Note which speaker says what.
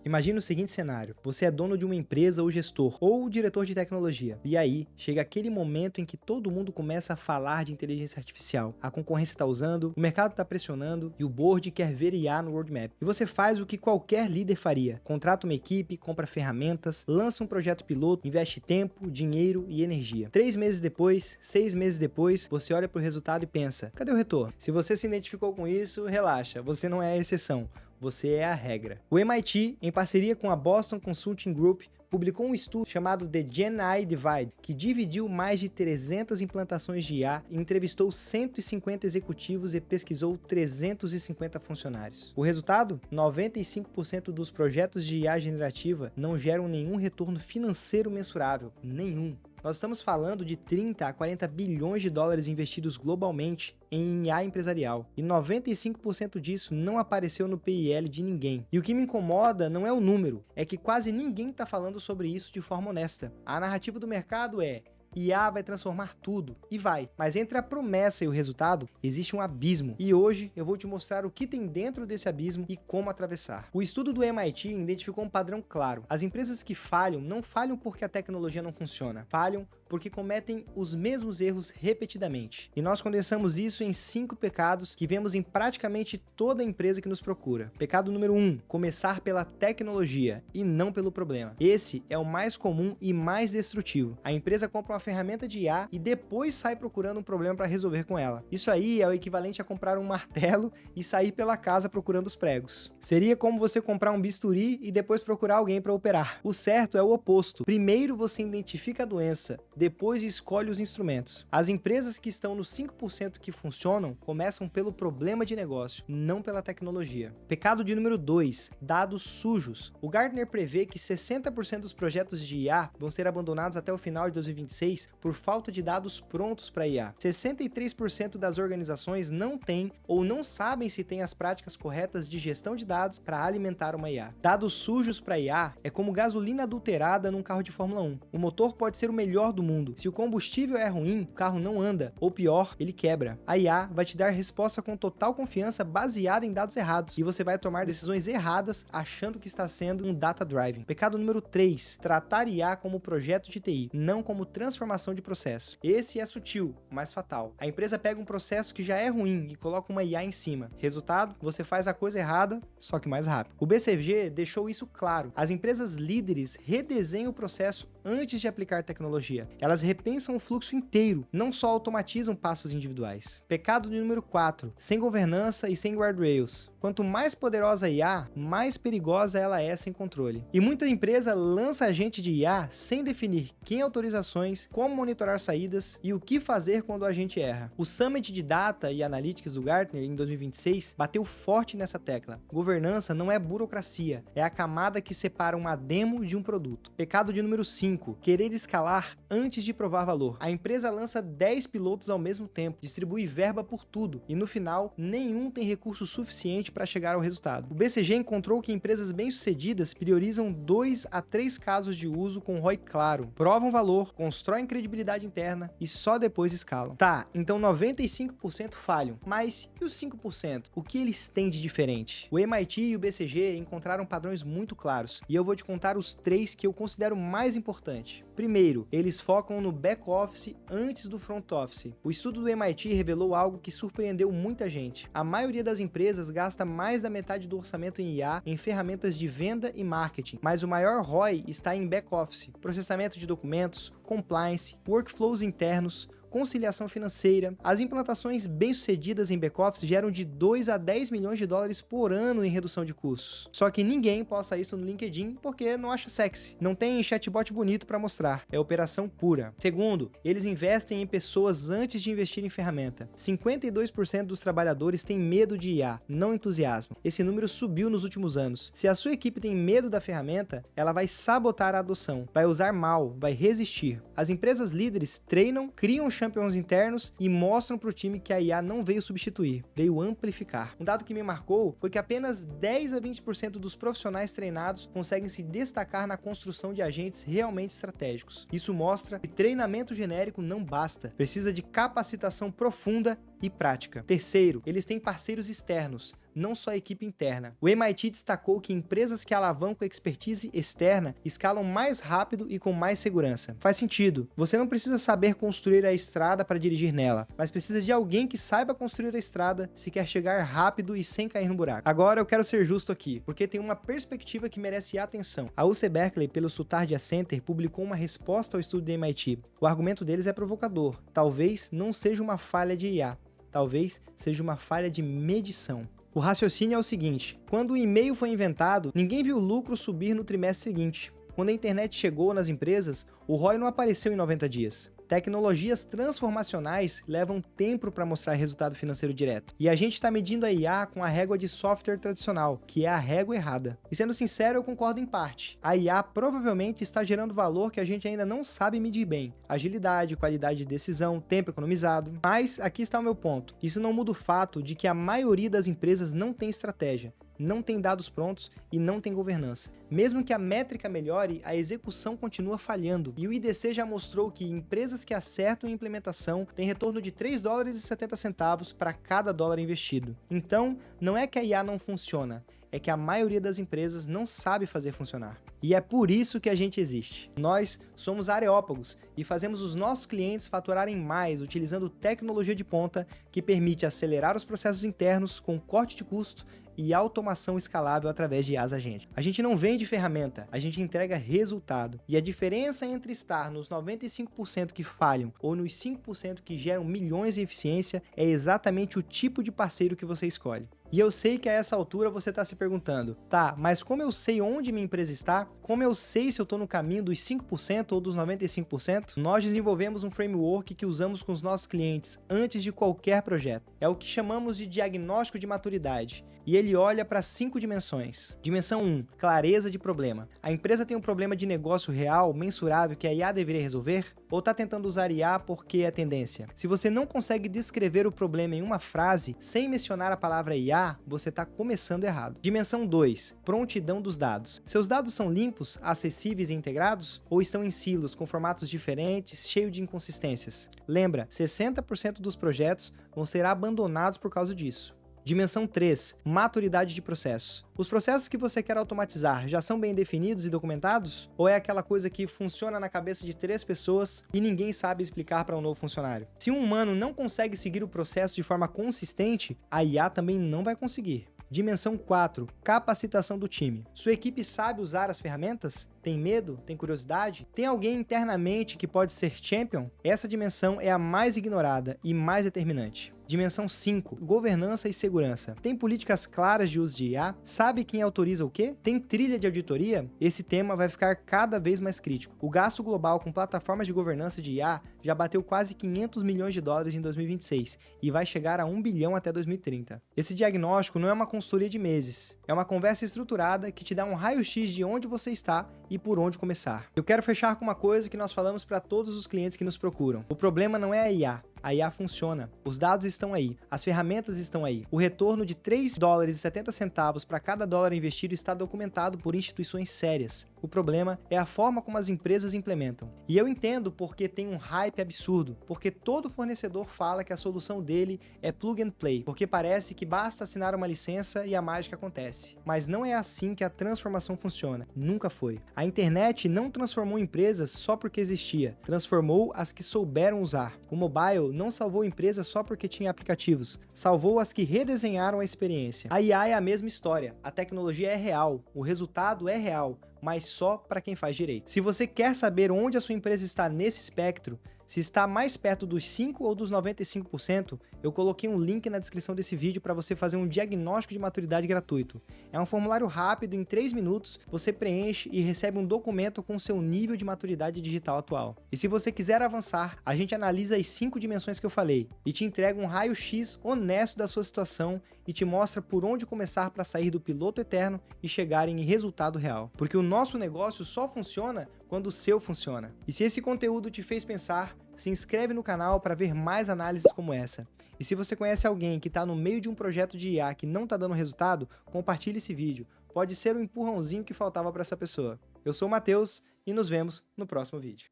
Speaker 1: Imagina o seguinte cenário: você é dono de uma empresa ou gestor, ou diretor de tecnologia. E aí, chega aquele momento em que todo mundo começa a falar de inteligência artificial. A concorrência está usando, o mercado está pressionando e o board quer ver IA no roadmap. E você faz o que qualquer líder faria: contrata uma equipe, compra ferramentas, lança um projeto piloto, investe tempo, dinheiro e energia. 3 meses depois, 6 meses depois, você olha para o resultado e pensa: cadê o retorno? Se você se identificou com isso, relaxa, você não é a exceção. Você é a regra. O MIT, em parceria com a Boston Consulting Group, publicou um estudo chamado The Gen AI Divide, que dividiu mais de 300 implantações de IA, entrevistou 150 executivos e pesquisou 350 funcionários. O resultado? 95% dos projetos de IA generativa não geram nenhum retorno financeiro mensurável. Nenhum. Nós estamos falando de 30 a 40 bilhões de dólares investidos globalmente em IA empresarial, e 95% disso não apareceu no PNL de ninguém. E o que me incomoda não é o número, é que quase ninguém está falando sobre isso de forma honesta. A narrativa do mercado é: IA vai transformar tudo, e vai. Mas entre a promessa e o resultado, existe um abismo. E hoje eu vou te mostrar o que tem dentro desse abismo e como atravessar. O estudo do MIT identificou um padrão claro. As empresas que falham, não falham porque a tecnologia não funciona. Falham porque cometem os mesmos erros repetidamente. E nós condensamos isso em 5 pecados que vemos em praticamente toda empresa que nos procura. Pecado número 1, começar pela tecnologia e não pelo problema. Esse é o mais comum e mais destrutivo. A empresa compra uma ferramenta de IA e depois sai procurando um problema para resolver com ela. Isso aí é o equivalente a comprar um martelo e sair pela casa procurando os pregos. Seria como você comprar um bisturi e depois procurar alguém para operar. O certo é o oposto. Primeiro você identifica a doença, depois escolhe os instrumentos. As empresas que estão nos 5% que funcionam começam pelo problema de negócio, não pela tecnologia. Pecado de número 2, dados sujos. O Gartner prevê que 60% dos projetos de IA vão ser abandonados até o final de 2026 por falta de dados prontos para IA. 63% das organizações não têm ou não sabem se têm as práticas corretas de gestão de dados para alimentar uma IA. Dados sujos para IA é como gasolina adulterada num carro de Fórmula 1. O motor pode ser o melhor do mundo. Se o combustível é ruim, o carro não anda, ou pior, ele quebra. A IA vai te dar resposta com total confiança baseada em dados errados, e você vai tomar decisões erradas achando que está sendo um data driving. Pecado número 3, tratar IA como projeto de TI, não como transformação de processo. Esse é sutil, mas fatal. A empresa pega um processo que já é ruim e coloca uma IA em cima. Resultado, você faz a coisa errada, só que mais rápido. O BCG deixou isso claro. As empresas líderes redesenham o processo antes de aplicar tecnologia. Elas repensam o fluxo inteiro, não só automatizam passos individuais. Pecado de número 4, sem governança e sem guardrails. Quanto mais poderosa a IA, mais perigosa ela é sem controle. E muita empresa lança agente de IA sem definir quem autorizações, como monitorar saídas e o que fazer quando o agente erra. O Summit de Data e Analytics do Gartner em 2026 bateu forte nessa tecla. Governança não é burocracia, é a camada que separa uma demo de um produto. Pecado de número 5, querer escalar antes de provar valor. A empresa lança 10 pilotos ao mesmo tempo, distribui verba por tudo e no final nenhum tem recurso suficiente para chegar ao resultado. O BCG encontrou que empresas bem-sucedidas priorizam 2 a 3 casos de uso com ROI claro, provam valor, constroem credibilidade interna e só depois escalam. Tá, então 95% falham, mas e os 5%? O que eles têm de diferente? O MIT e o BCG encontraram padrões muito claros e eu vou te contar os 3 que eu considero mais importantes. Primeiro, eles focam no back-office antes do front-office. O estudo do MIT revelou algo que surpreendeu muita gente. A maioria das empresas gasta mais da metade do orçamento em IA em ferramentas de venda e marketing, mas o maior ROI está em back-office, processamento de documentos, compliance, workflows internos, conciliação financeira. As implantações bem-sucedidas em back-office geram de 2 a 10 milhões de dólares por ano em redução de custos. Só que ninguém posta isso no LinkedIn porque não acha sexy. Não tem chatbot bonito para mostrar. É operação pura. Segundo, eles investem em pessoas antes de investir em ferramenta. 52% dos trabalhadores têm medo de IA, não entusiasmo. Esse número subiu nos últimos anos. Se a sua equipe tem medo da ferramenta, ela vai sabotar a adoção, vai usar mal, vai resistir. As empresas líderes treinam, criam champions internos e mostram para o time que a IA não veio substituir, veio amplificar. Um dado que me marcou foi que apenas 10 a 20% dos profissionais treinados conseguem se destacar na construção de agentes realmente estratégicos. Isso mostra que treinamento genérico não basta, precisa de capacitação profunda e prática. Terceiro, eles têm parceiros externos, não só a equipe interna. O MIT destacou que empresas que alavancam expertise externa escalam mais rápido e com mais segurança. Faz sentido. Você não precisa saber construir a estrada para dirigir nela, mas precisa de alguém que saiba construir a estrada se quer chegar rápido e sem cair no buraco. Agora eu quero ser justo aqui, porque tem uma perspectiva que merece atenção. A UC Berkeley, pelo Sutardia Center, publicou uma resposta ao estudo do MIT. O argumento deles é provocador. Talvez não seja uma falha de IA, talvez seja uma falha de medição. O raciocínio é o seguinte: quando o e-mail foi inventado, ninguém viu o lucro subir no trimestre seguinte. Quando a internet chegou nas empresas, o ROI não apareceu em 90 dias. Tecnologias transformacionais levam tempo para mostrar resultado financeiro direto. E a gente está medindo a IA com a régua de software tradicional, que é a régua errada. E sendo sincero, eu concordo em parte. A IA provavelmente está gerando valor que a gente ainda não sabe medir bem. Agilidade, qualidade de decisão, tempo economizado. Mas aqui está o meu ponto. Isso não muda o fato de que a maioria das empresas não tem estratégia, não tem dados prontos e não tem governança. Mesmo que a métrica melhore, a execução continua falhando. E o IDC já mostrou que empresas que acertam a implementação têm retorno de $3,70 para cada dólar investido. Então, não é que a IA não funciona, é que a maioria das empresas não sabe fazer funcionar. E é por isso que a gente existe. Nós somos Areópagos e fazemos os nossos clientes faturarem mais utilizando tecnologia de ponta que permite acelerar os processos internos com corte de custos e automação escalável através de IAs agente. A gente não vende ferramenta, a gente entrega resultado. E a diferença entre estar nos 95% que falham ou nos 5% que geram milhões em eficiência é exatamente o tipo de parceiro que você escolhe. E eu sei que a essa altura você está se perguntando, tá, mas como eu sei onde minha empresa está? Como eu sei se eu estou no caminho dos 5% ou dos 95%? Nós desenvolvemos um framework que usamos com os nossos clientes antes de qualquer projeto. É o que chamamos de diagnóstico de maturidade. E ele olha para 5 dimensões. Dimensão 1, clareza de problema. A empresa tem um problema de negócio real, mensurável, que a IA deveria resolver? Ou está tentando usar IA porque é tendência? Se você não consegue descrever o problema em uma frase, sem mencionar a palavra IA, você está começando errado. Dimensão 2, prontidão dos dados. Seus dados são limpos, acessíveis e integrados? Ou estão em silos, com formatos diferentes, cheios de inconsistências? Lembra, 60% dos projetos vão ser abandonados por causa disso. Dimensão 3, maturidade de processo. Os processos que você quer automatizar já são bem definidos e documentados? Ou é aquela coisa que funciona na cabeça de 3 pessoas e ninguém sabe explicar para um novo funcionário? Se um humano não consegue seguir o processo de forma consistente, a IA também não vai conseguir. Dimensão 4, capacitação do time. Sua equipe sabe usar as ferramentas? Tem medo? Tem curiosidade? Tem alguém internamente que pode ser champion? Essa dimensão é a mais ignorada e mais determinante. Dimensão 5, governança e segurança. Tem políticas claras de uso de IA? Sabe quem autoriza o quê? Tem trilha de auditoria? Esse tema vai ficar cada vez mais crítico. O gasto global com plataformas de governança de IA já bateu quase $500 milhões em 2026 e vai chegar a 1 bilhão até 2030. Esse diagnóstico não é uma consultoria de meses, é uma conversa estruturada que te dá um raio-x de onde você está e por onde começar. Eu quero fechar com uma coisa que nós falamos para todos os clientes que nos procuram. O problema não é a IA. A IA funciona, os dados estão aí, as ferramentas estão aí. O retorno de $3,70 para cada dólar investido está documentado por instituições sérias. O problema é a forma como as empresas implementam. E eu entendo porque tem um hype absurdo, porque todo fornecedor fala que a solução dele é plug and play, porque parece que basta assinar uma licença e a mágica acontece. Mas não é assim que a transformação funciona, nunca foi. A internet não transformou empresas só porque existia, transformou as que souberam usar. O mobile não salvou empresas só porque tinha aplicativos, salvou as que redesenharam a experiência. A IA é a mesma história, a tecnologia é real, o resultado é real, mas só para quem faz direito. Se você quer saber onde a sua empresa está nesse espectro, se está mais perto dos 5% ou dos 95%, eu coloquei um link na descrição desse vídeo para você fazer um diagnóstico de maturidade gratuito. É um formulário rápido, em 3 minutos, você preenche e recebe um documento com o seu nível de maturidade digital atual. E se você quiser avançar, a gente analisa as 5 dimensões que eu falei e te entrega um raio-x honesto da sua situação e te mostra por onde começar para sair do piloto eterno e chegar em resultado real. Porque o nosso negócio só funciona quando o seu funciona. E se esse conteúdo te fez pensar, se inscreve no canal para ver mais análises como essa. E se você conhece alguém que está no meio de um projeto de IA que não está dando resultado, compartilhe esse vídeo. Pode ser o empurrãozinho que faltava para essa pessoa. Eu sou o Matheus e nos vemos no próximo vídeo.